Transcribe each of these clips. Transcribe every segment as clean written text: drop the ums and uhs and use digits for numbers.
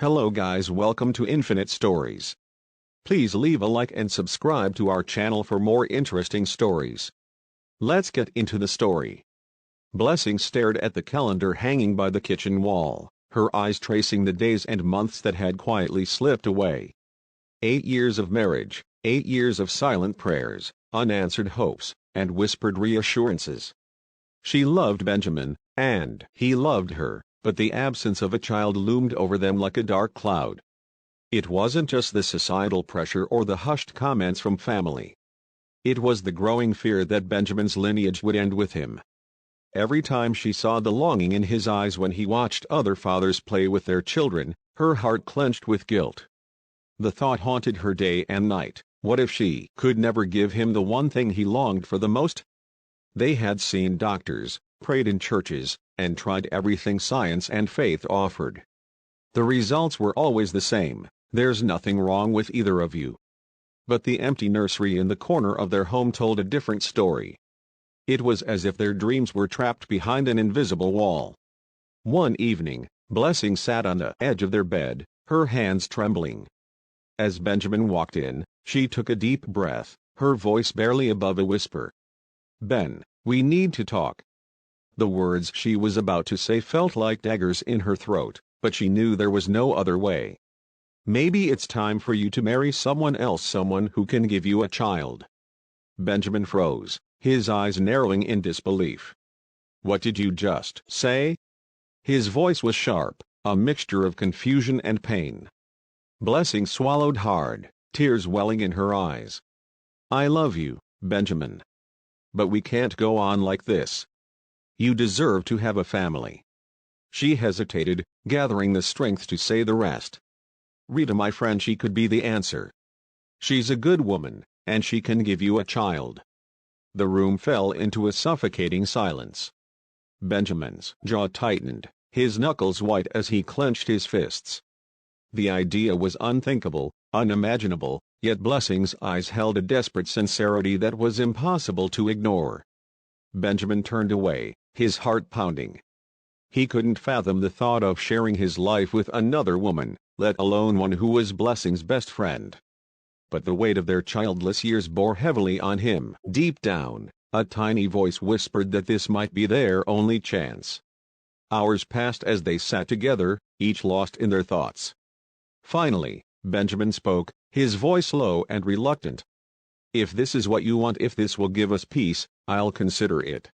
Hello guys, welcome to Infinite Stories. Please leave a like and subscribe to our channel for more interesting stories. Let's get into the story. Blessing stared at the calendar hanging by the kitchen wall, her eyes tracing the days and months that had quietly slipped away. 8 years of marriage, 8 years of silent prayers, unanswered hopes, and whispered reassurances. She loved Benjamin, and he loved her, but the absence of a child loomed over them like a dark cloud. It wasn't just the societal pressure or the hushed comments from family. It was the growing fear that Benjamin's lineage would end with him. Every time she saw the longing in his eyes when he watched other fathers play with their children, her heart clenched with guilt. The thought haunted her day and night: what if she could never give him the one thing he longed for the most? They had seen doctors, prayed in churches, and tried everything science and faith offered. The results were always the same: there's nothing wrong with either of you. But the empty nursery in the corner of their home told a different story. It was as if their dreams were trapped behind an invisible wall. One evening, Blessing sat on the edge of their bed, her hands trembling. As Benjamin walked in, she took a deep breath, her voice barely above a whisper. "Ben, we need to talk." The words she was about to say felt like daggers in her throat, but she knew there was no other way. "Maybe it's time for you to marry someone else, someone who can give you a child." Benjamin froze, his eyes narrowing in disbelief. "What did you just say?" His voice was sharp, a mixture of confusion and pain. Blessing swallowed hard, tears welling in her eyes. "I love you, Benjamin. But we can't go on like this. You deserve to have a family." She hesitated, gathering the strength to say the rest. "Rita, my friend, she could be the answer. She's a good woman, and she can give you a child." The room fell into a suffocating silence. Benjamin's jaw tightened, his knuckles white as he clenched his fists. The idea was unthinkable, unimaginable, yet Blessing's eyes held a desperate sincerity that was impossible to ignore. Benjamin turned away, his heart pounding. He couldn't fathom the thought of sharing his life with another woman, let alone one who was Blessing's best friend. But the weight of their childless years bore heavily on him. Deep down, a tiny voice whispered that this might be their only chance. Hours passed as they sat together, each lost in their thoughts. Finally, Benjamin spoke, his voice low and reluctant. "If this is what you want, if this will give us peace, I'll consider it."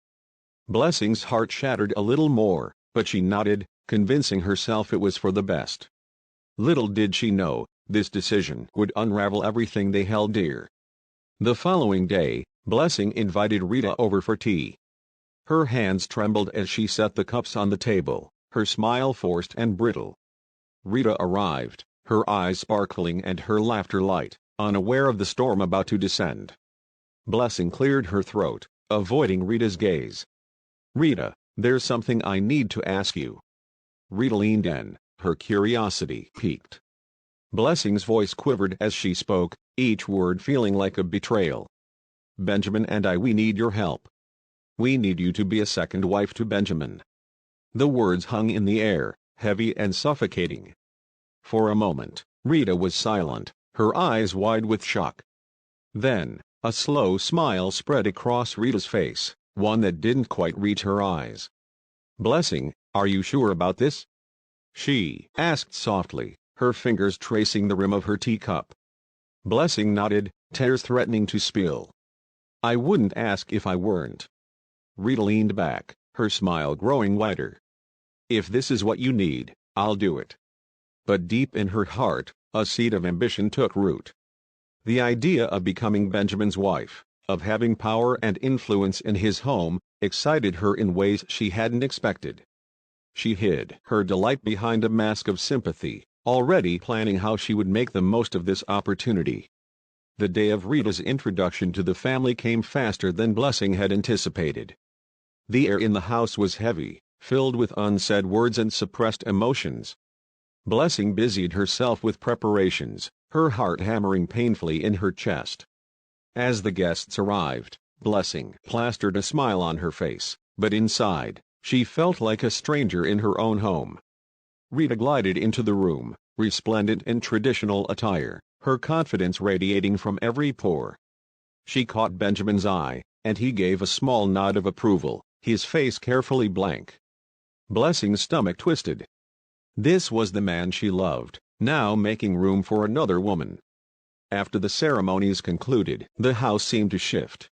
Blessing's heart shattered a little more, but she nodded, convincing herself it was for the best. Little did she know, this decision would unravel everything they held dear. The following day, Blessing invited Rita over for tea. Her hands trembled as she set the cups on the table, her smile forced and brittle. Rita arrived, her eyes sparkling and her laughter light, unaware of the storm about to descend. Blessing cleared her throat, avoiding Rita's gaze. "Rita, there's something I need to ask you." Rita leaned in, her curiosity piqued. Blessing's voice quivered as she spoke, each word feeling like a betrayal. "Benjamin and we need your help. We need you to be a second wife to Benjamin." The words hung in the air, heavy and suffocating. For a moment, Rita was silent, her eyes wide with shock. Then, a slow smile spread across Rita's face, one that didn't quite reach her eyes. "Blessing, are you sure about this?" she asked softly, her fingers tracing the rim of her teacup. Blessing nodded, tears threatening to spill. "I wouldn't ask if I weren't." Rita leaned back, her smile growing wider. "If this is what you need, I'll do it." But deep in her heart, a seed of ambition took root. The idea of becoming Benjamin's wife, of having power and influence in his home, excited her in ways she hadn't expected. She hid her delight behind a mask of sympathy, already planning how she would make the most of this opportunity. The day of Rita's introduction to the family came faster than Blessing had anticipated. The air in the house was heavy, filled with unsaid words and suppressed emotions. Blessing busied herself with preparations, her heart hammering painfully in her chest. As the guests arrived, Blessing plastered a smile on her face, but inside, she felt like a stranger in her own home. Rita glided into the room, resplendent in traditional attire, her confidence radiating from every pore. She caught Benjamin's eye, and he gave a small nod of approval, his face carefully blank. Blessing's stomach twisted. This was the man she loved, now making room for another woman. After the ceremonies concluded, the house seemed to shift.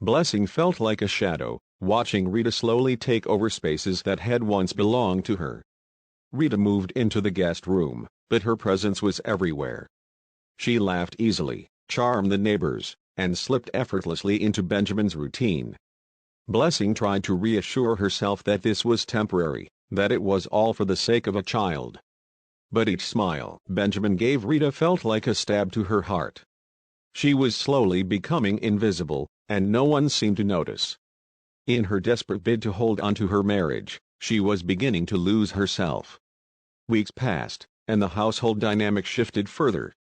Blessing felt like a shadow, watching Rita slowly take over spaces that had once belonged to her. Rita moved into the guest room, but her presence was everywhere. She laughed easily, charmed the neighbors, and slipped effortlessly into Benjamin's routine. Blessing tried to reassure herself that this was temporary, that it was all for the sake of a child. But each smile Benjamin gave Rita felt like a stab to her heart. She was slowly becoming invisible, and no one seemed to notice. In her desperate bid to hold on to her marriage, she was beginning to lose herself. Weeks passed, and the household dynamic shifted further.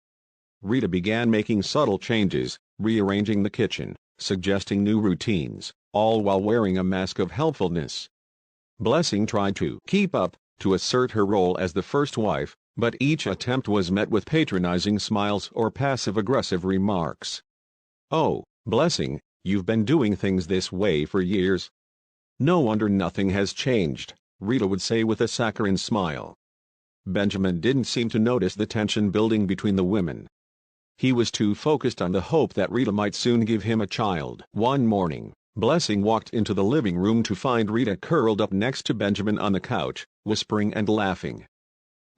Rita began making subtle changes, rearranging the kitchen, suggesting new routines, all while wearing a mask of helpfulness. Blessing tried to keep up, to assert her role as the first wife, but each attempt was met with patronizing smiles or passive-aggressive remarks. "Oh, Blessing, you've been doing things this way for years. No wonder nothing has changed," Rita would say with a saccharine smile. Benjamin didn't seem to notice the tension building between the women. He was too focused on the hope that Rita might soon give him a child. One morning, Blessing walked into the living room to find Rita curled up next to Benjamin on the couch, whispering and laughing.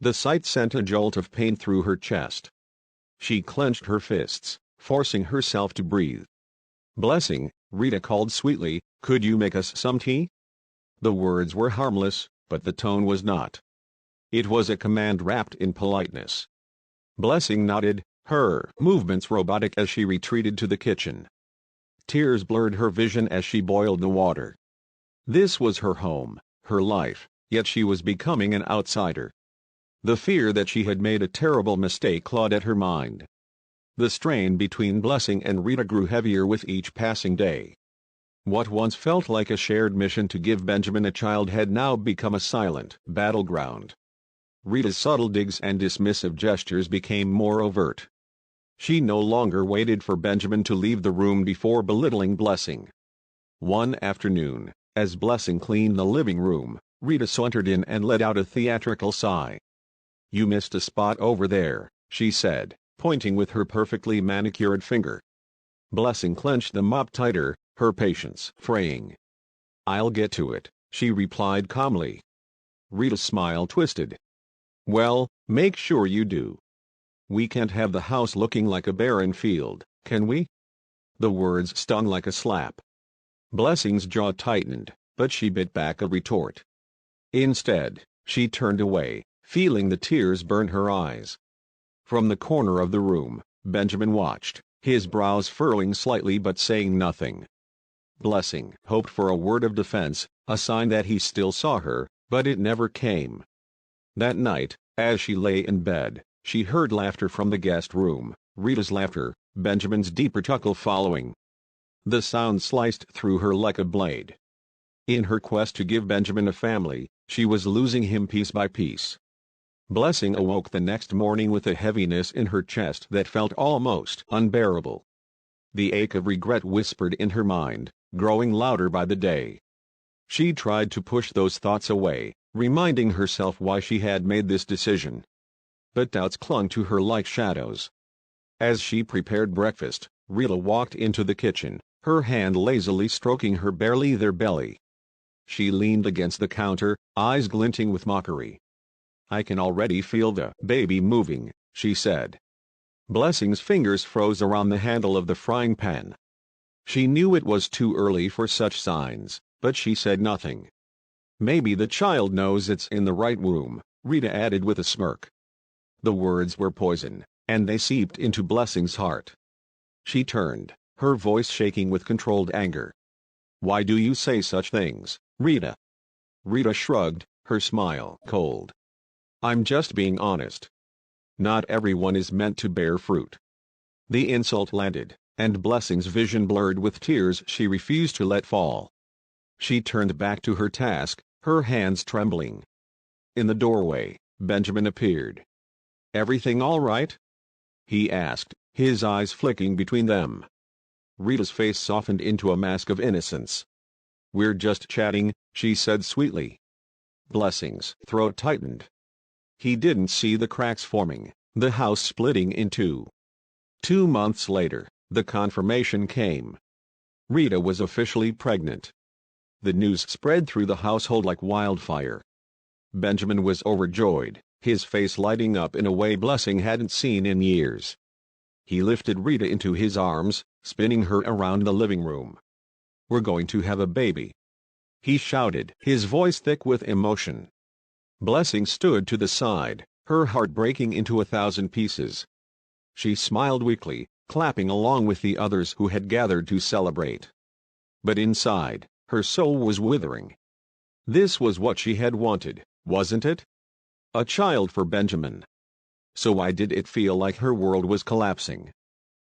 The sight sent a jolt of pain through her chest. She clenched her fists, forcing herself to breathe. "Blessing," Rita called sweetly, "could you make us some tea?" The words were harmless, but the tone was not. It was a command wrapped in politeness. Blessing nodded, her movements robotic as she retreated to the kitchen. Tears blurred her vision as she boiled the water. This was her home, her life, yet she was becoming an outsider. The fear that she had made a terrible mistake clawed at her mind. The strain between Blessing and Rita grew heavier with each passing day. What once felt like a shared mission to give Benjamin a child had now become a silent battleground. Rita's subtle digs and dismissive gestures became more overt. She no longer waited for Benjamin to leave the room before belittling Blessing. One afternoon, as Blessing cleaned the living room, Rita sauntered in and let out a theatrical sigh. "You missed a spot over there," she said, pointing with her perfectly manicured finger. Blessing clenched the mop tighter, her patience fraying. "I'll get to it," she replied calmly. Rita's smile twisted. "Well, make sure you do. We can't have the house looking like a barren field, can we?" The words stung like a slap. Blessing's jaw tightened, but she bit back a retort. Instead, she turned away, feeling the tears burn her eyes. From the corner of the room, Benjamin watched, his brows furrowing slightly but saying nothing. Blessing hoped for a word of defense, a sign that he still saw her, but it never came. That night, as she lay in bed, she heard laughter from the guest room, Rita's laughter, Benjamin's deeper chuckle following. The sound sliced through her like a blade. In her quest to give Benjamin a family, she was losing him piece by piece. Blessing awoke the next morning with a heaviness in her chest that felt almost unbearable. The ache of regret whispered in her mind, growing louder by the day. She tried to push those thoughts away, reminding herself why she had made this decision. But doubts clung to her like shadows. As she prepared breakfast, Rita walked into the kitchen, her hand lazily stroking her barely there belly. She leaned against the counter, eyes glinting with mockery. "I can already feel the baby moving," she said. Blessing's fingers froze around the handle of the frying pan. She knew it was too early for such signs, but she said nothing. "Maybe the child knows it's in the right room," Rita added with a smirk. The words were poison, and they seeped into Blessing's heart. She turned, her voice shaking with controlled anger. "Why do you say such things, Rita?" Rita shrugged, her smile cold. "I'm just being honest. Not everyone is meant to bear fruit." The insult landed, and Blessing's vision blurred with tears she refused to let fall. She turned back to her task, her hands trembling. In the doorway, Benjamin appeared. "Everything all right?" he asked, his eyes flicking between them. Rita's face softened into a mask of innocence. "We're just chatting," she said sweetly. Blessing's throat tightened. He didn't see the cracks forming, the house splitting in two. 2 months later, the confirmation came. Rita was officially pregnant. The news spread through the household like wildfire. Benjamin was overjoyed, his face lighting up in a way Blessing hadn't seen in years. He lifted Rita into his arms, spinning her around the living room. "We're going to have a baby," he shouted, his voice thick with emotion. Blessing stood to the side, her heart breaking into 1,000 pieces. She smiled weakly, clapping along with the others who had gathered to celebrate. But inside, her soul was withering. This was what she had wanted, wasn't it? A child for Benjamin. So why did it feel like her world was collapsing?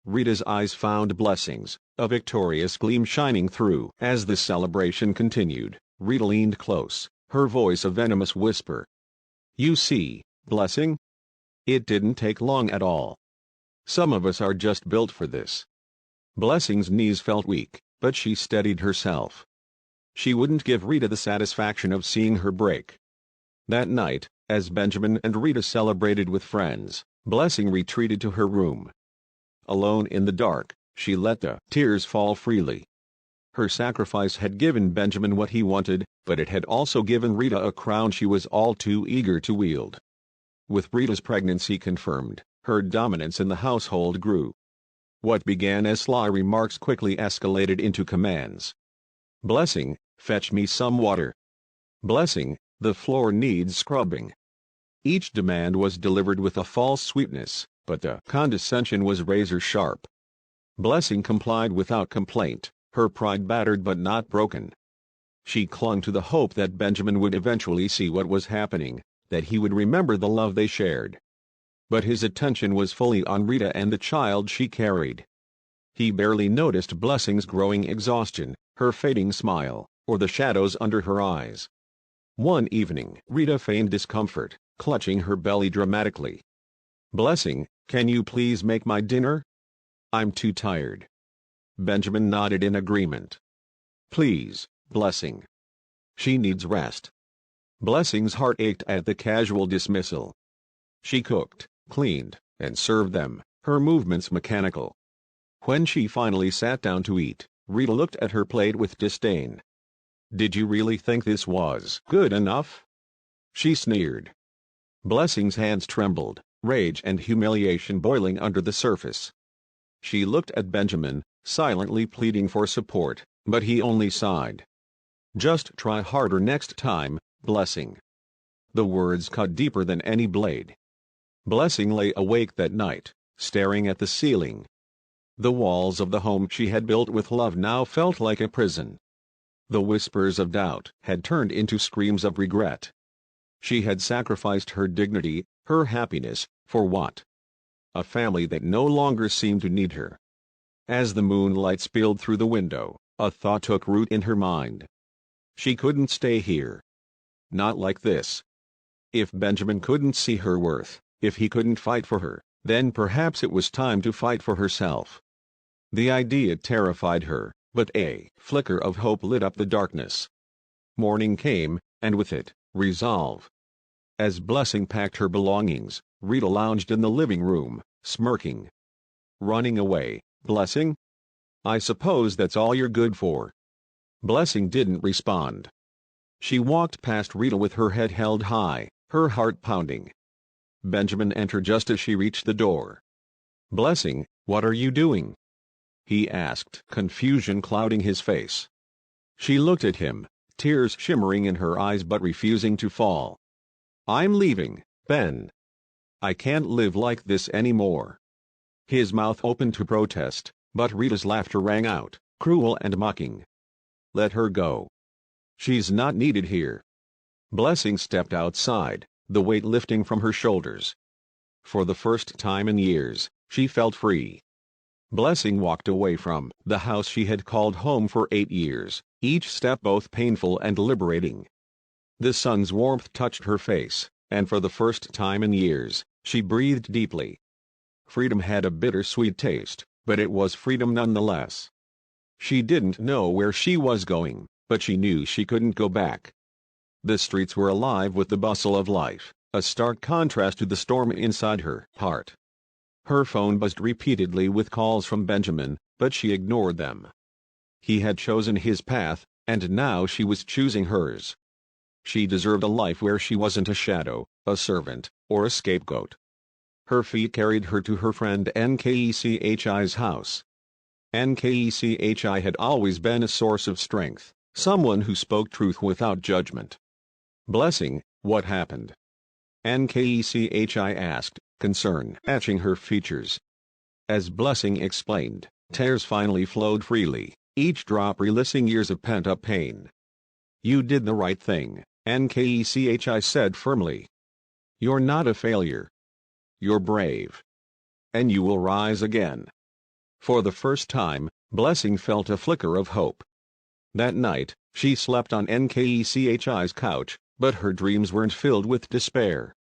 Rita's eyes found Blessing's, a victorious gleam shining through. As the celebration continued, Rita leaned close, her voice a venomous whisper. "You see, Blessing? It didn't take long at all. Some of us are just built for this." Blessing's knees felt weak, but she steadied herself. She wouldn't give Rita the satisfaction of seeing her break. That night, as Benjamin and Rita celebrated with friends, Blessing retreated to her room. Alone in the dark, she let the tears fall freely. Her sacrifice had given Benjamin what he wanted, but it had also given Rita a crown she was all too eager to wield. With Rita's pregnancy confirmed, her dominance in the household grew. What began as sly remarks quickly escalated into commands. "Blessing, fetch me some water." "Blessing, the floor needs scrubbing." Each demand was delivered with a false sweetness, but the condescension was razor-sharp. Blessing complied without complaint, her pride battered but not broken. She clung to the hope that Benjamin would eventually see what was happening, that he would remember the love they shared. But his attention was fully on Rita and the child she carried. He barely noticed Blessing's growing exhaustion, her fading smile, or the shadows under her eyes. One evening, Rita feigned discomfort, clutching her belly dramatically. "Blessing, can you please make my dinner? I'm too tired." Benjamin nodded in agreement. "Please, Blessing. She needs rest." Blessing's heart ached at the casual dismissal. She cooked, cleaned, and served them, her movements mechanical. When she finally sat down to eat, Rita looked at her plate with disdain. "Did you really think this was good enough?" she sneered. Blessing's hands trembled, rage and humiliation boiling under the surface. She looked at Benjamin, silently pleading for support, but he only sighed. "Just try harder next time, Blessing." The words cut deeper than any blade. Blessing lay awake that night, staring at the ceiling. The walls of the home she had built with love now felt like a prison. The whispers of doubt had turned into screams of regret. She had sacrificed her dignity, her happiness, for what? A family that no longer seemed to need her. As the moonlight spilled through the window, a thought took root in her mind. She couldn't stay here. Not like this. If Benjamin couldn't see her worth, if he couldn't fight for her, then perhaps it was time to fight for herself. The idea terrified her, but a flicker of hope lit up the darkness. Morning came, and with it, resolve. As Blessing packed her belongings, Rita lounged in the living room, smirking. "Running away, Blessing? I suppose that's all you're good for." Blessing didn't respond. She walked past Rita with her head held high, her heart pounding. Benjamin entered just as she reached the door. "Blessing, what are you doing?" he asked, confusion clouding his face. She looked at him, tears shimmering in her eyes but refusing to fall. "I'm leaving, Ben. I can't live like this anymore." His mouth opened to protest, but Rita's laughter rang out, cruel and mocking. "Let her go. She's not needed here." Blessing stepped outside, the weight lifting from her shoulders. For the first time in years, she felt free. Blessing walked away from the house she had called home for 8 years, each step both painful and liberating. The sun's warmth touched her face, and for the first time in years, She breathed deeply. Freedom had a bittersweet taste, but it was freedom nonetheless. She didn't know where she was going, but she knew she couldn't go back. The streets were alive with the bustle of life, a stark contrast to the storm inside her heart. Her phone buzzed repeatedly with calls from Benjamin, but she ignored them. He had chosen his path, and now she was choosing hers. She deserved a life where she wasn't a shadow, a servant, or a scapegoat. Her feet carried her to her friend Nkechi's house. Nkechi had always been a source of strength, someone who spoke truth without judgment. "Blessing, what happened?" Nkechi asked, concern etching her features. As Blessing explained, tears finally flowed freely, each drop releasing years of pent-up pain. "You did the right thing," Nkechi said firmly. "You're not a failure. You're brave. And you will rise again." For the first time, Blessing felt a flicker of hope. That night, she slept on Nkechi's couch, but her dreams weren't filled with despair.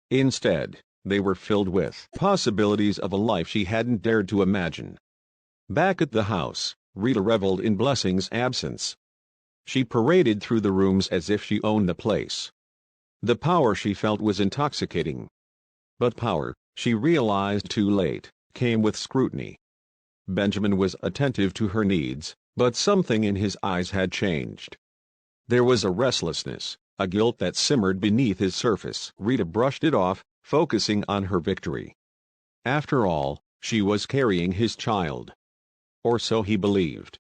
Instead, they were filled with possibilities of a life she hadn't dared to imagine. Back at the house, Rita reveled in Blessing's absence. She paraded through the rooms as if she owned the place. The power she felt was intoxicating. But power, she realized too late, came with scrutiny. Benjamin was attentive to her needs, but something in his eyes had changed. There was a restlessness, a guilt that simmered beneath his surface. Rita brushed it off, focusing on her victory. After all, she was carrying his child. Or so he believed.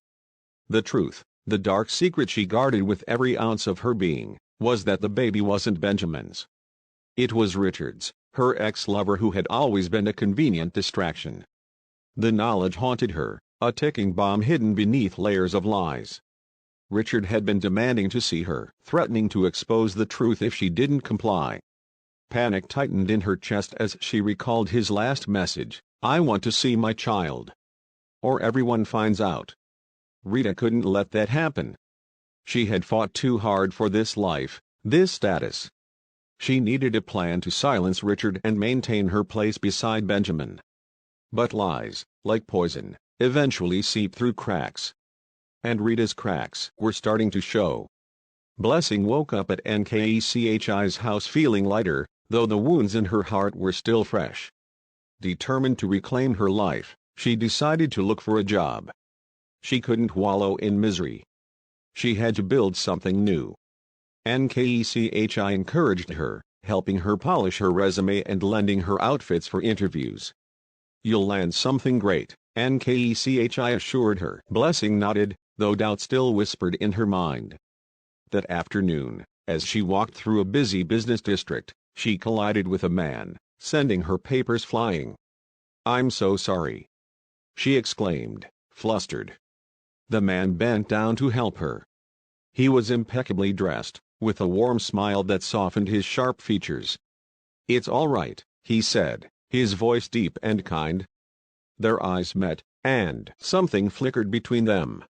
The truth, the dark secret she guarded with every ounce of her being, was that the baby wasn't Benjamin's. It was Richard's, her ex-lover who had always been a convenient distraction. The knowledge haunted her, a ticking bomb hidden beneath layers of lies. Richard had been demanding to see her, threatening to expose the truth if she didn't comply. Panic tightened in her chest as she recalled his last message, "I want to see my child. Or everyone finds out." Rita couldn't let that happen. She had fought too hard for this life, this status. She needed a plan to silence Richard and maintain her place beside Benjamin. But lies, like poison, eventually seep through cracks. And Rita's cracks were starting to show. Blessing woke up at Nkechi's house feeling lighter, though the wounds in her heart were still fresh. Determined to reclaim her life, she decided to look for a job. She couldn't wallow in misery. She had to build something new. Nkechi encouraged her, helping her polish her resume and lending her outfits for interviews. "You'll land something great," Nkechi assured her. Blessing nodded, though doubt still whispered in her mind. That afternoon, as she walked through a busy business district, she collided with a man, sending her papers flying. "I'm so sorry," she exclaimed, flustered. The man bent down to help her. He was impeccably dressed, with a warm smile that softened his sharp features. "It's all right," he said, his voice deep and kind. Their eyes met, and something flickered between them.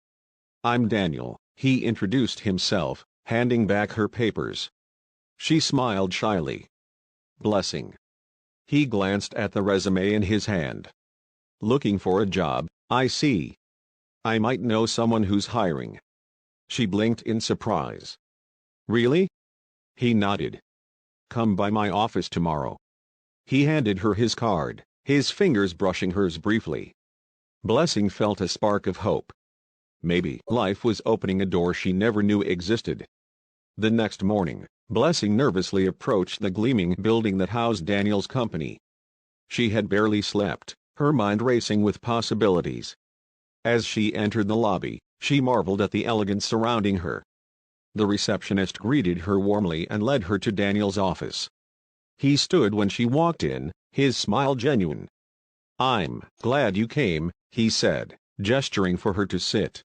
"I'm Daniel," he introduced himself, handing back her papers. She smiled shyly. "Blessing." He glanced at the resume in his hand. "Looking for a job, I see. I might know someone who's hiring." She blinked in surprise. "Really?" He nodded. "Come by my office tomorrow." He handed her his card, his fingers brushing hers briefly. Blessing felt a spark of hope. Maybe life was opening a door she never knew existed. The next morning, Blessing nervously approached the gleaming building that housed Daniel's company. She had barely slept, her mind racing with possibilities. As she entered the lobby, she marveled at the elegance surrounding her. The receptionist greeted her warmly and led her to Daniel's office. He stood when she walked in, his smile genuine. "I'm glad you came," he said, gesturing for her to sit.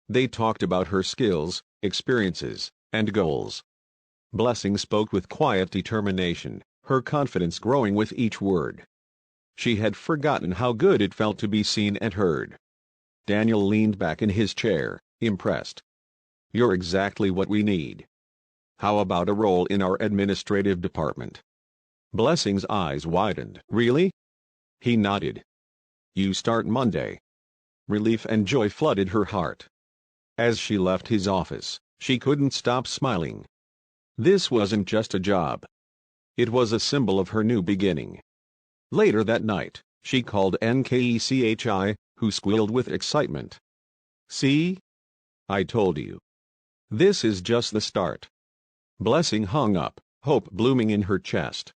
They talked about her skills, experiences, and goals. Blessing spoke with quiet determination, her confidence growing with each word. She had forgotten how good it felt to be seen and heard. Daniel leaned back in his chair, impressed. "You're exactly what we need. How about a role in our administrative department?" Blessing's eyes widened. Really? He nodded. You start Monday. Relief and joy flooded her heart. As she left his office, she couldn't stop smiling. This wasn't just a job. It was a symbol of her new beginning. Later that night, she called Nkechi, who squealed with excitement. See? I told you. This is just the start. Blessing hung up, hope blooming in her chest.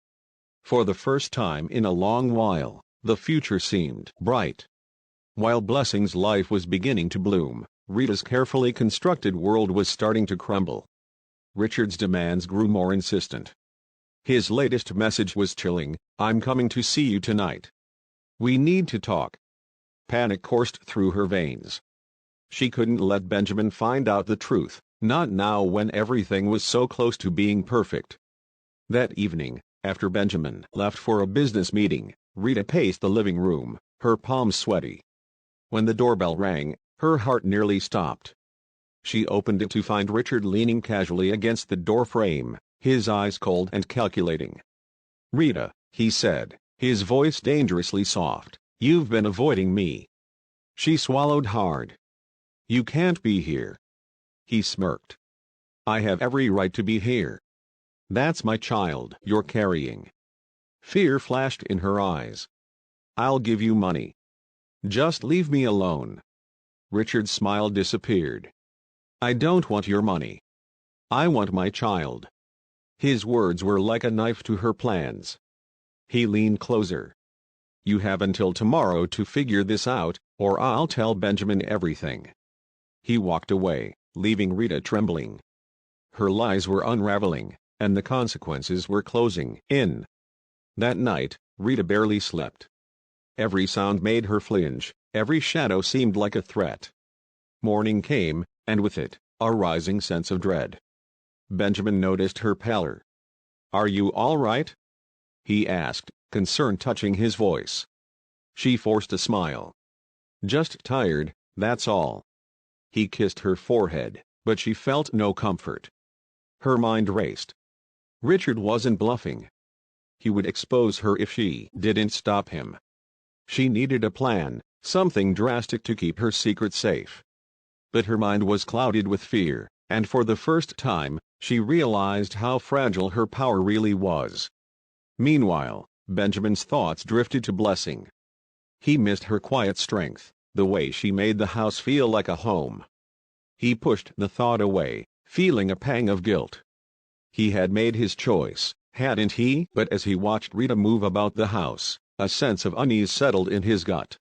For the first time in a long while, the future seemed bright. While Blessing's life was beginning to bloom, Rita's carefully constructed world was starting to crumble. Richard's demands grew more insistent. His latest message was chilling. I'm coming to see you tonight. We need to talk. Panic coursed through her veins. She couldn't let Benjamin find out the truth, not now when everything was so close to being perfect. That evening, after Benjamin left for a business meeting, Rita paced the living room, her palms sweaty. When the doorbell rang, her heart nearly stopped. She opened it to find Richard leaning casually against the doorframe, his eyes cold and calculating. Rita, he said, his voice dangerously soft, you've been avoiding me. She swallowed hard. You can't be here. He smirked. I have every right to be here. That's my child you're carrying. Fear flashed in her eyes. I'll give you money. Just leave me alone. Richard's smile disappeared. I don't want your money. I want my child. His words were like a knife to her plans. He leaned closer. You have until tomorrow to figure this out, or I'll tell Benjamin everything. He walked away, leaving Rita trembling. Her lies were unraveling, and the consequences were closing in. That night, Rita barely slept. Every sound made her flinch, every shadow seemed like a threat. Morning came, and with it, a rising sense of dread. Benjamin noticed her pallor. Are you all right? He asked, concern touching his voice. She forced a smile. Just tired, that's all. He kissed her forehead, but she felt no comfort. Her mind raced. Richard wasn't bluffing. He would expose her if she didn't stop him. She needed a plan, something drastic to keep her secret safe. But her mind was clouded with fear, and for the first time, she realized how fragile her power really was. Meanwhile, Benjamin's thoughts drifted to Blessing. He missed her quiet strength, the way she made the house feel like a home. He pushed the thought away, feeling a pang of guilt. He had made his choice, hadn't he? But as he watched Rita move about the house, a sense of unease settled in his gut.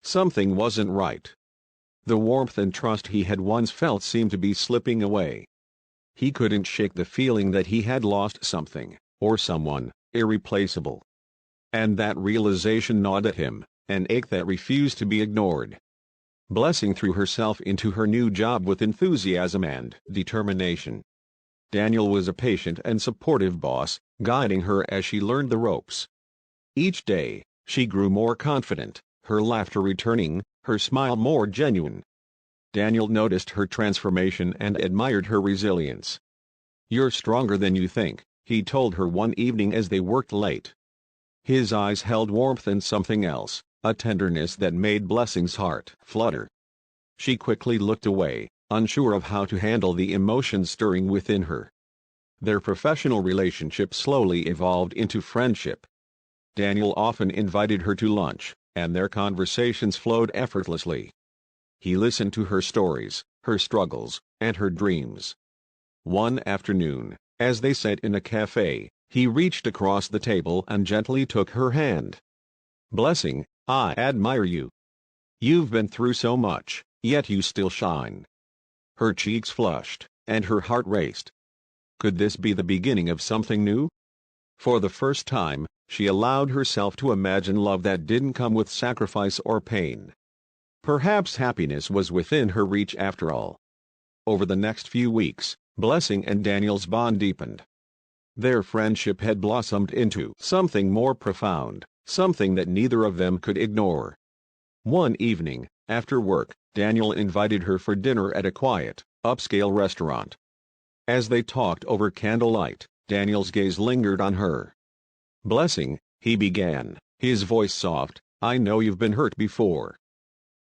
Something wasn't right. The warmth and trust he had once felt seemed to be slipping away. He couldn't shake the feeling that he had lost something, or someone, irreplaceable. And that realization gnawed at him, an ache that refused to be ignored. Blessing threw herself into her new job with enthusiasm and determination. Daniel was a patient and supportive boss, guiding her as she learned the ropes. Each day, she grew more confident, her laughter returning, her smile more genuine. Daniel noticed her transformation and admired her resilience. You're stronger than you think, he told her one evening as they worked late. His eyes held warmth and something else, a tenderness that made Blessing's heart flutter. She quickly looked away, unsure of how to handle the emotions stirring within her. Their professional relationship slowly evolved into friendship. Daniel often invited her to lunch, and their conversations flowed effortlessly. He listened to her stories, her struggles, and her dreams. One afternoon, as they sat in a cafe, he reached across the table and gently took her hand. Blessing, I admire you. You've been through so much, yet you still shine. Her cheeks flushed, and her heart raced. Could this be the beginning of something new? For the first time, she allowed herself to imagine love that didn't come with sacrifice or pain. Perhaps happiness was within her reach after all. Over the next few weeks, Blessing and Daniel's bond deepened. Their friendship had blossomed into something more profound, something that neither of them could ignore. One evening, after work, Daniel invited her for dinner at a quiet, upscale restaurant. As they talked over candlelight, Daniel's gaze lingered on her. Blessing, he began, his voice soft, I know you've been hurt before.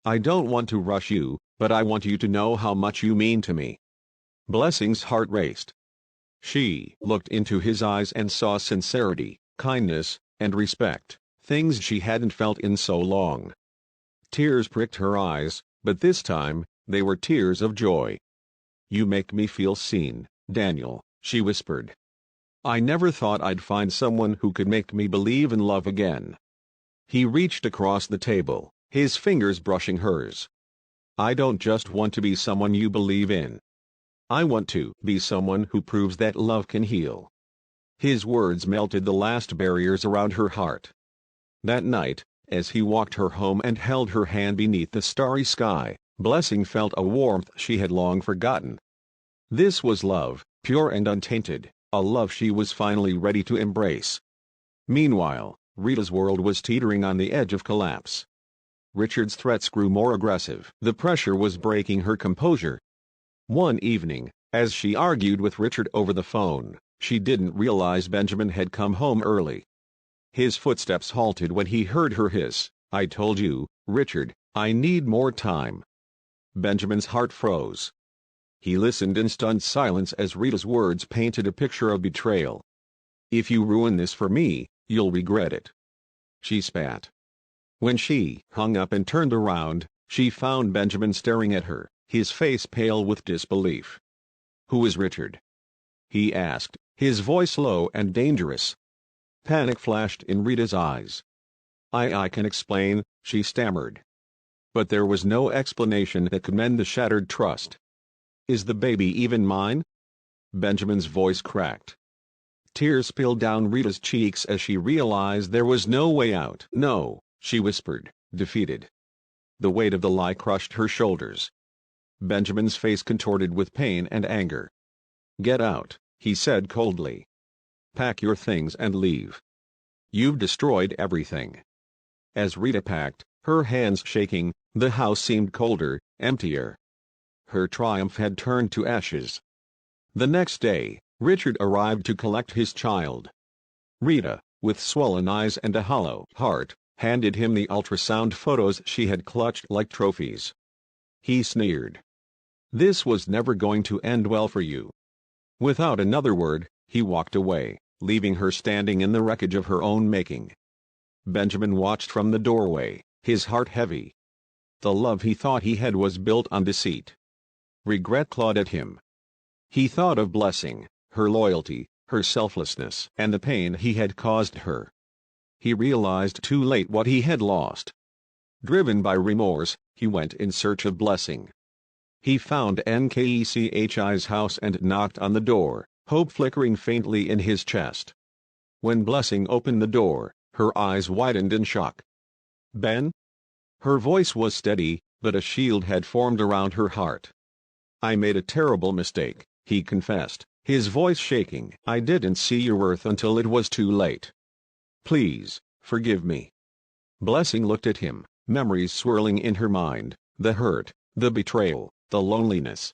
I don't want to rush you, but I want you to know how much you mean to me. Blessing's heart raced. She looked into his eyes and saw sincerity, kindness, and respect, things she hadn't felt in so long. Tears pricked her eyes, but this time, they were tears of joy. You make me feel seen, Daniel, she whispered. I never thought I'd find someone who could make me believe in love again. He reached across the table, his fingers brushing hers. I don't just want to be someone you believe in. I want to be someone who proves that love can heal. His words melted the last barriers around her heart. That night, as he walked her home and held her hand beneath the starry sky, Blessing felt a warmth she had long forgotten. This was love, pure and untainted, a love she was finally ready to embrace. Meanwhile, Rita's world was teetering on the edge of collapse. Richard's threats grew more aggressive. The pressure was breaking her composure. One evening, as she argued with Richard over the phone, she didn't realize Benjamin had come home early. His footsteps halted when he heard her hiss, I told you, Richard, I need more time. Benjamin's heart froze. He listened in stunned silence as Rita's words painted a picture of betrayal. If you ruin this for me, you'll regret it. She spat. When she hung up and turned around, she found Benjamin staring at her, his face pale with disbelief. Who is Richard? He asked, his voice low and dangerous. Panic flashed in Rita's eyes. I can explain, she stammered. But there was no explanation that could mend the shattered trust. Is the baby even mine? Benjamin's voice cracked. Tears spilled down Rita's cheeks as she realized there was no way out. No, she whispered, defeated. The weight of the lie crushed her shoulders. Benjamin's face contorted with pain and anger. Get out, he said coldly. Pack your things and leave. You've destroyed everything. As Rita packed, her hands shaking, the house seemed colder, emptier. Her triumph had turned to ashes. The next day, Richard arrived to collect his child. Rita, with swollen eyes and a hollow heart, handed him the ultrasound photos she had clutched like trophies. He sneered. This was never going to end well for you. Without another word, he walked away, leaving her standing in the wreckage of her own making. Benjamin watched from the doorway, his heart heavy. The love he thought he had was built on deceit. Regret clawed at him. He thought of Blessing, her loyalty, her selflessness, and the pain he had caused her. He realized too late what he had lost. Driven by remorse, he went in search of Blessing. He found Nkech's house and knocked on the door, hope flickering faintly in his chest. When Blessing opened the door, her eyes widened in shock. Ben? Her voice was steady, but a shield had formed around her heart. I made a terrible mistake, he confessed, his voice shaking. I didn't see your worth until it was too late. Please, forgive me. Blessing looked at him, memories swirling in her mind, the hurt, the betrayal, the loneliness.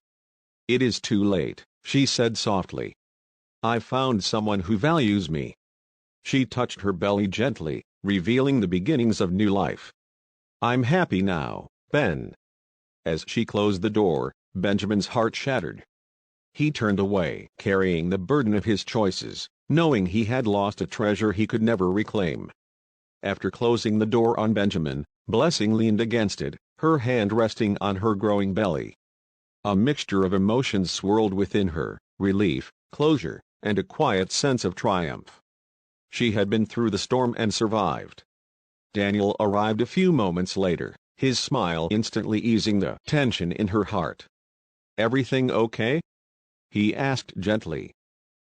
It is too late, she said softly. I found someone who values me. She touched her belly gently, revealing the beginnings of new life. I'm happy now, Ben. As she closed the door, Benjamin's heart shattered. He turned away, carrying the burden of his choices, knowing he had lost a treasure he could never reclaim. After closing the door on Benjamin, Blessing leaned against it, her hand resting on her growing belly. A mixture of emotions swirled within her, relief, closure, and a quiet sense of triumph. She had been through the storm and survived. Daniel arrived a few moments later, his smile instantly easing the tension in her heart. Everything okay? He asked gently.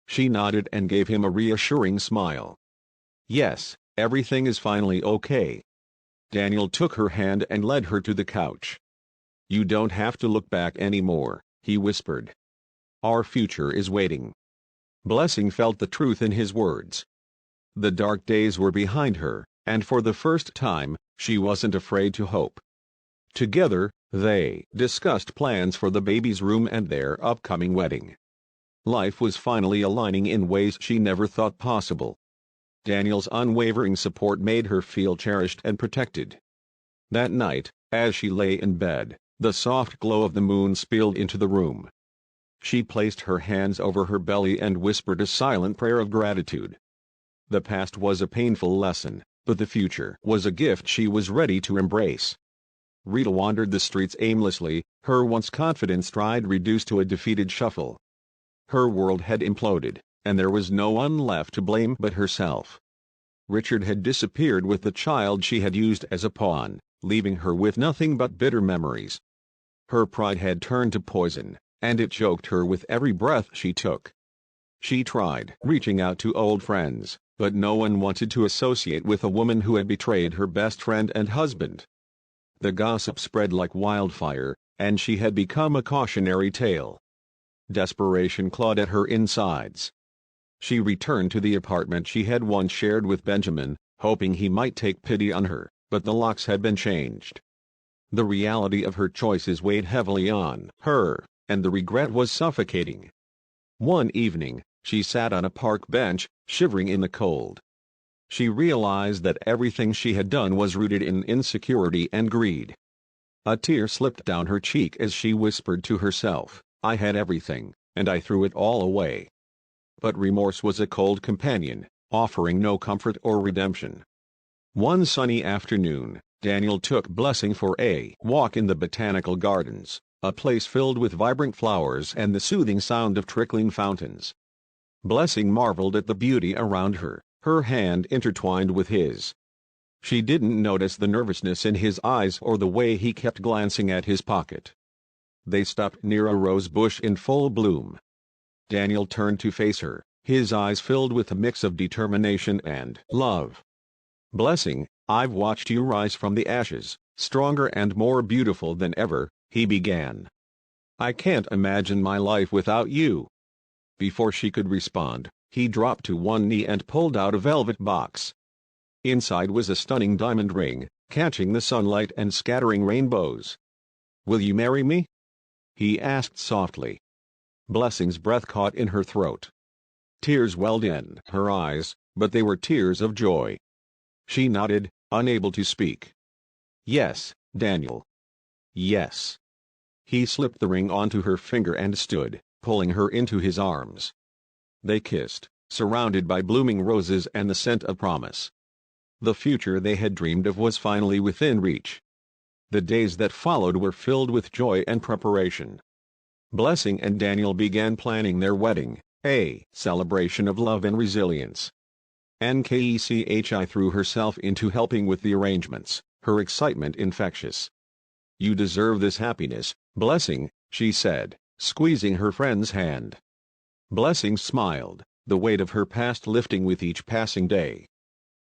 She nodded and gave him a reassuring smile. Yes, everything is finally okay. Daniel took her hand and led her to the couch. You don't have to look back anymore, he whispered. Our future is waiting. Blessing felt the truth in his words. The dark days were behind her, and for the first time, she wasn't afraid to hope. Together, they discussed plans for the baby's room and their upcoming wedding. Life was finally aligning in ways she never thought possible. Daniel's unwavering support made her feel cherished and protected. That night, as she lay in bed, the soft glow of the moon spilled into the room. She placed her hands over her belly and whispered a silent prayer of gratitude. The past was a painful lesson, but the future was a gift she was ready to embrace. Rita wandered the streets aimlessly, her once confident stride reduced to a defeated shuffle. Her world had imploded, and there was no one left to blame but herself. Richard had disappeared with the child she had used as a pawn, leaving her with nothing but bitter memories. Her pride had turned to poison, and it choked her with every breath she took. She tried reaching out to old friends, but no one wanted to associate with a woman who had betrayed her best friend and husband. The gossip spread like wildfire, and she had become a cautionary tale. Desperation clawed at her insides. She returned to the apartment she had once shared with Benjamin, hoping he might take pity on her, but the locks had been changed. The reality of her choices weighed heavily on her, and the regret was suffocating. One evening, she sat on a park bench, shivering in the cold. She realized that everything she had done was rooted in insecurity and greed. A tear slipped down her cheek as she whispered to herself, "I had everything, and I threw it all away." But remorse was a cold companion, offering no comfort or redemption. One sunny afternoon, Daniel took Blessing for a walk in the botanical gardens, a place filled with vibrant flowers and the soothing sound of trickling fountains. Blessing marveled at the beauty around her, her hand intertwined with his. She didn't notice the nervousness in his eyes or the way he kept glancing at his pocket. They stopped near a rose bush in full bloom. Daniel turned to face her, his eyes filled with a mix of determination and love. "Blessing, I've watched you rise from the ashes, stronger and more beautiful than ever," he began. "I can't imagine my life without you." Before she could respond, he dropped to one knee and pulled out a velvet box. Inside was a stunning diamond ring, catching the sunlight and scattering rainbows. "Will you marry me?" he asked softly. Blessing's breath caught in her throat. Tears welled in her eyes, but they were tears of joy. She nodded, unable to speak. "Yes, Daniel. Yes." He slipped the ring onto her finger and stood, pulling her into his arms. They kissed, surrounded by blooming roses and the scent of promise. The future they had dreamed of was finally within reach. The days that followed were filled with joy and preparation. Blessing and Daniel began planning their wedding, a celebration of love and resilience. Nkechi threw herself into helping with the arrangements, her excitement infectious. "You deserve this happiness, Blessing," she said, squeezing her friend's hand. Blessing smiled, the weight of her past lifting with each passing day.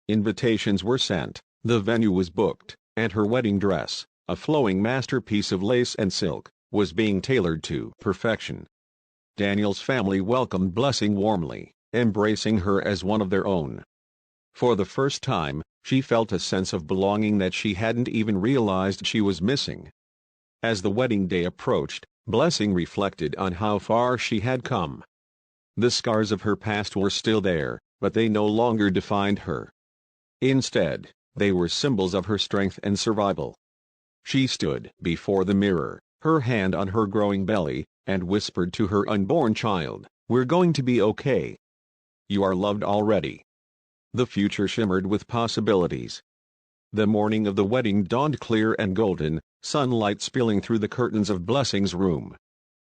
Invitations were sent, the venue was booked, and her wedding dress, a flowing masterpiece of lace and silk, was being tailored to perfection. Daniel's family welcomed Blessing warmly, embracing her as one of their own. For the first time, she felt a sense of belonging that she hadn't even realized she was missing. As the wedding day approached, Blessing reflected on how far she had come. The scars of her past were still there, but they no longer defined her. Instead, they were symbols of her strength and survival. She stood before the mirror, her hand on her growing belly, and whispered to her unborn child, "We're going to be okay. You are loved already." The future shimmered with possibilities. The morning of the wedding dawned clear and golden, sunlight spilling through the curtains of Blessing's room.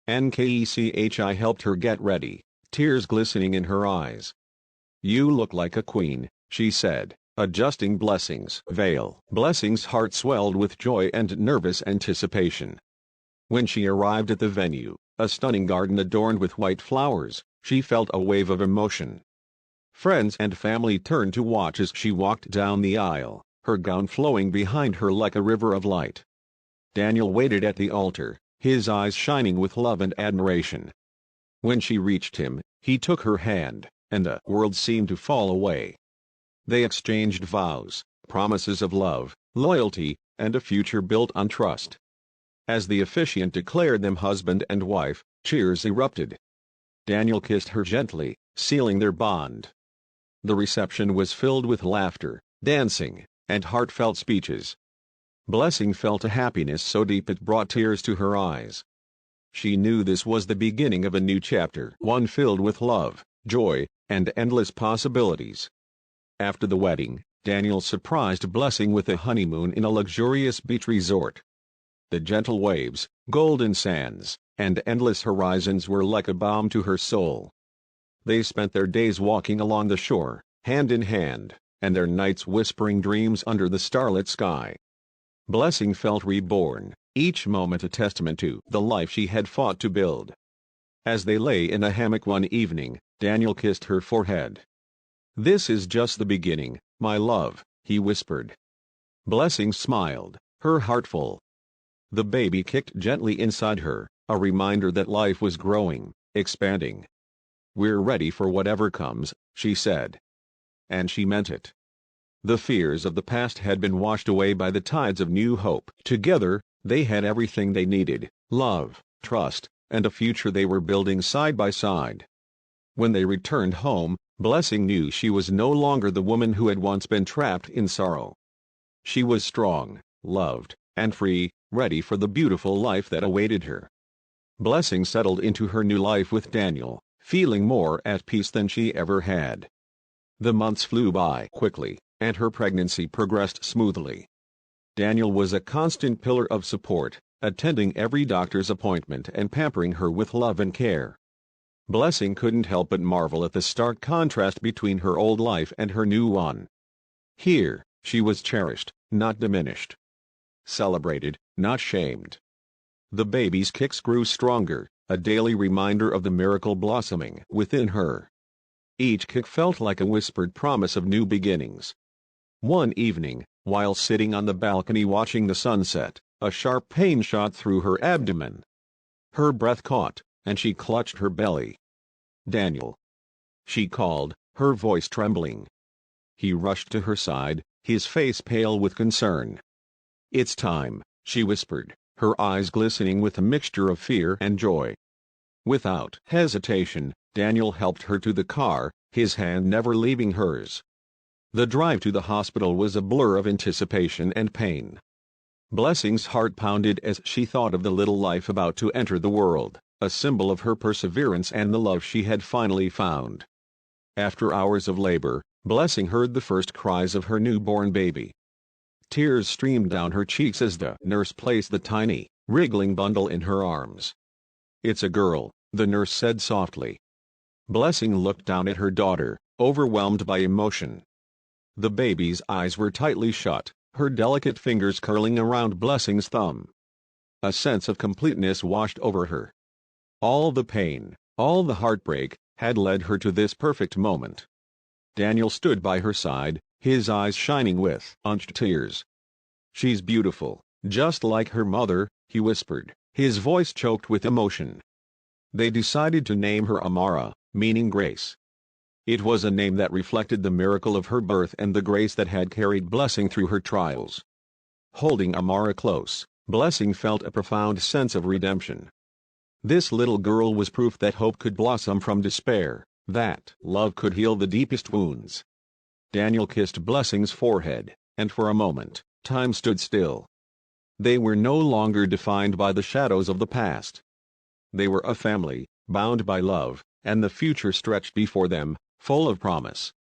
Nkechi helped her get ready, tears glistening in her eyes. "You look like a queen," she said, adjusting Blessing's veil. Blessing's heart swelled with joy and nervous anticipation. When she arrived at the venue, a stunning garden adorned with white flowers, she felt a wave of emotion. Friends and family turned to watch as she walked down the aisle, her gown flowing behind her like a river of light. Daniel waited at the altar, his eyes shining with love and admiration. When she reached him, he took her hand, and the world seemed to fall away. They exchanged vows, promises of love, loyalty, and a future built on trust. As the officiant declared them husband and wife, cheers erupted. Daniel kissed her gently, sealing their bond. The reception was filled with laughter, dancing, and heartfelt speeches. Blessing felt a happiness so deep it brought tears to her eyes. She knew this was the beginning of a new chapter, one filled with love, joy, and endless possibilities. After the wedding, Daniel surprised Blessing with a honeymoon in a luxurious beach resort. The gentle waves, golden sands, and endless horizons were like a balm to her soul. They spent their days walking along the shore, hand in hand, and their nights whispering dreams under the starlit sky. Blessing felt reborn, each moment a testament to the life she had fought to build. As they lay in a hammock one evening, Daniel kissed her forehead. "This is just the beginning, my love," he whispered. Blessing smiled, her heart full. The baby kicked gently inside her, a reminder that life was growing, expanding. "We're ready for whatever comes," she said. And she meant it. The fears of the past had been washed away by the tides of new hope. Together, they had everything they needed: love, trust, and a future they were building side by side. When they returned home, Blessing knew she was no longer the woman who had once been trapped in sorrow. She was strong, loved, and free, ready for the beautiful life that awaited her. Blessing settled into her new life with Daniel, feeling more at peace than she ever had. The months flew by quickly, and her pregnancy progressed smoothly. Daniel was a constant pillar of support, attending every doctor's appointment and pampering her with love and care. Blessing couldn't help but marvel at the stark contrast between her old life and her new one. Here, she was cherished, not diminished. Celebrated, not shamed. The baby's kicks grew stronger, a daily reminder of the miracle blossoming within her. Each kick felt like a whispered promise of new beginnings. One evening, while sitting on the balcony watching the sunset, a sharp pain shot through her abdomen. Her breath caught, and she clutched her belly. "Daniel," she called, her voice trembling. He rushed to her side, his face pale with concern. "It's time," she whispered, her eyes glistening with a mixture of fear and joy. Without hesitation, Daniel helped her to the car, his hand never leaving hers. The drive to the hospital was a blur of anticipation and pain. Blessing's heart pounded as she thought of the little life about to enter the world, a symbol of her perseverance and the love she had finally found. After hours of labor, Blessing heard the first cries of her newborn baby. Tears streamed down her cheeks as the nurse placed the tiny, wriggling bundle in her arms. "It's a girl," the nurse said softly. Blessing looked down at her daughter, overwhelmed by emotion. The baby's eyes were tightly shut, her delicate fingers curling around Blessing's thumb. A sense of completeness washed over her. All the pain, all the heartbreak, had led her to this perfect moment. Daniel stood by her side, his eyes shining with unshed tears. "She's beautiful, just like her mother," he whispered, his voice choked with emotion. They decided to name her Amara, meaning grace. It was a name that reflected the miracle of her birth and the grace that had carried Blessing through her trials. Holding Amara close, Blessing felt a profound sense of redemption. This little girl was proof that hope could blossom from despair, that love could heal the deepest wounds. Daniel kissed Blessing's forehead, and for a moment, time stood still. They were no longer defined by the shadows of the past. They were a family, bound by love, and the future stretched before them, full of promise.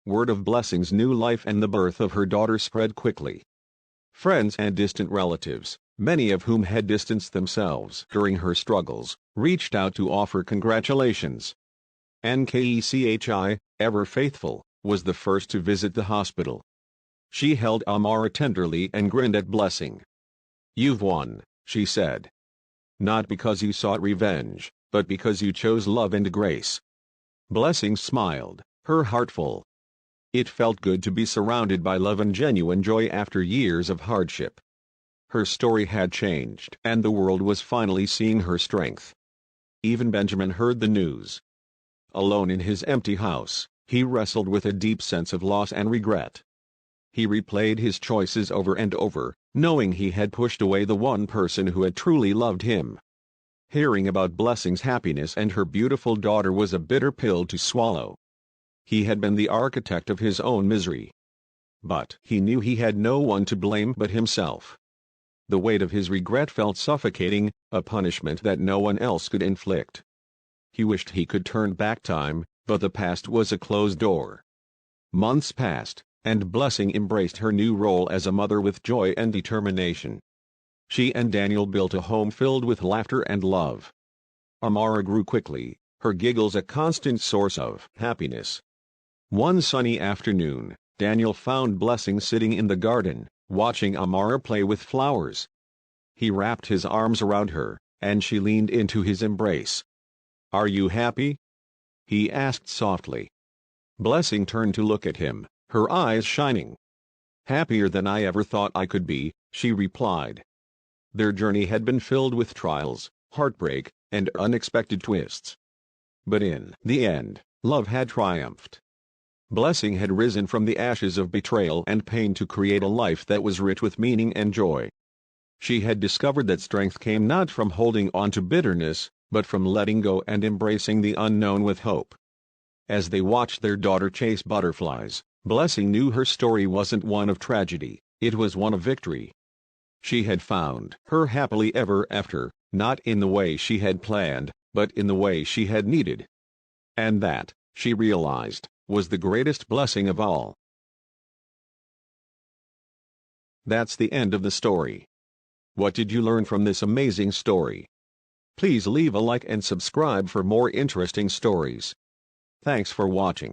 Word of Blessing's new life and the birth of her daughter spread quickly. Friends and distant relatives, many of whom had distanced themselves during her struggles, reached out to offer congratulations. Nkechi, ever faithful, was the first to visit the hospital. She held Amara tenderly and grinned at Blessing. "You've won," she said. "Not because you sought revenge, but because you chose love and grace." Blessing smiled, her heart full. It felt good to be surrounded by love and genuine joy after years of hardship. Her story had changed, and the world was finally seeing her strength. Even Benjamin heard the news. Alone in his empty house, he wrestled with a deep sense of loss and regret. He replayed his choices over and over, knowing he had pushed away the one person who had truly loved him. Hearing about Blessing's happiness and her beautiful daughter was a bitter pill to swallow. He had been the architect of his own misery. But he knew he had no one to blame but himself. The weight of his regret felt suffocating, a punishment that no one else could inflict. He wished he could turn back time, but the past was a closed door. Months passed, and Blessing embraced her new role as a mother with joy and determination. She and Daniel built a home filled with laughter and love. Amara grew quickly, her giggles a constant source of happiness. One sunny afternoon, Daniel found Blessing sitting in the garden, watching Amara play with flowers. He wrapped his arms around her, and she leaned into his embrace. "Are you happy?" he asked softly. Blessing turned to look at him, her eyes shining. "Happier than I ever thought I could be," she replied. Their journey had been filled with trials, heartbreak, and unexpected twists. But in the end, love had triumphed. Blessing had risen from the ashes of betrayal and pain to create a life that was rich with meaning and joy. She had discovered that strength came not from holding on to bitterness, but from letting go and embracing the unknown with hope. As they watched their daughter chase butterflies, Blessing knew her story wasn't one of tragedy, it was one of victory. She had found her happily ever after, not in the way she had planned, but in the way she had needed. And that, she realized, was the greatest blessing of all. That's the end of the story. What did you learn from this amazing story? Please leave a like and subscribe for more interesting stories. Thanks for watching.